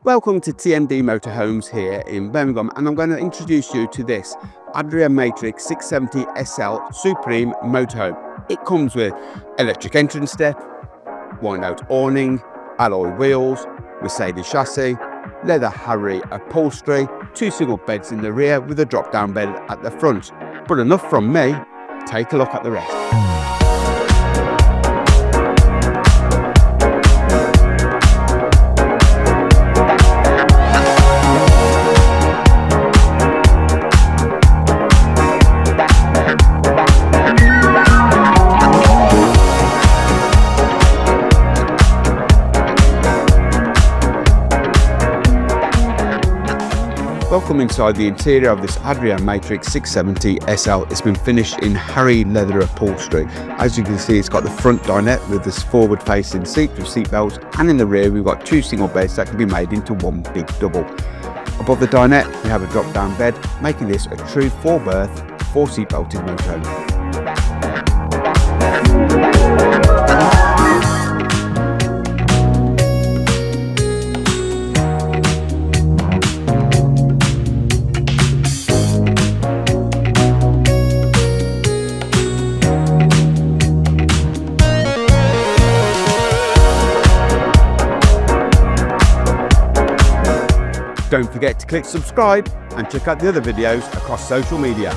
Welcome to TMD Motorhomes here in Birmingham, and I'm going to introduce you to this ADRIA MATRIX 670 SL Supreme Motorhome. It comes with electric entrance step, wind-out awning, alloy wheels, Mercedes chassis, leather Harry upholstery, 2 single beds in the rear with a drop-down bed at the front. But enough from me, take a look at the rest. Welcome inside the interior of this ADRIA MATRIX 670 SL. It's been finished in Harry leather upholstery. As you can see, it's got the front dinette with this forward facing seat with seat belts, and in the rear we've got 2 single beds that can be made into one big double. Above the dinette we have a drop down bed, making this a true 4-berth, 4-seat belted motorhome. Don't forget to click subscribe and check out the other videos across social media.